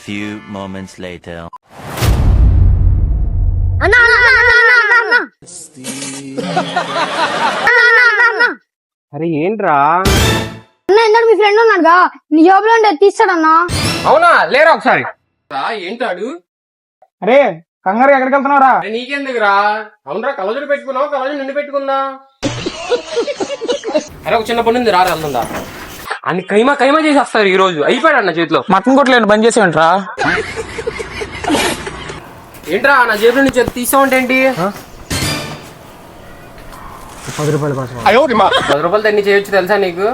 few moments later. అన్నా అరే ఏంట్రా? ఇందాక మీ ఫ్రెండ్ ఉన్నాడుగా నీ జాబ్ లో తీస్తాడన్నా. అవునా? లేరా ఒకసారి. ఏంటాడు? అరే కంగారు ఎక్కడికి వెళ్తున్నావురా? నీకెందుకురా? అవునరా, కలజోడు పెట్టుకున్నావు, కలజోడు నిన్ను పెట్టుకుందా? అరే ఒక చిన్న పని ఉంది, రా వెళ్తుందా? అన్ని కైమా చేసేస్తారు ఈ రోజు. అయిపోయాడు అన్న చేతిలో. మటన్ కొట్టలేండి బంద్ చేసేయంట్రా. ఏంట్రా నా జేబులో నుంచి తీసావంటే ఏంటి? 10 రూపాయలు కోసం 10 రూపాయలు తన్ని చేయొచ్చు తెలుసా నీకు?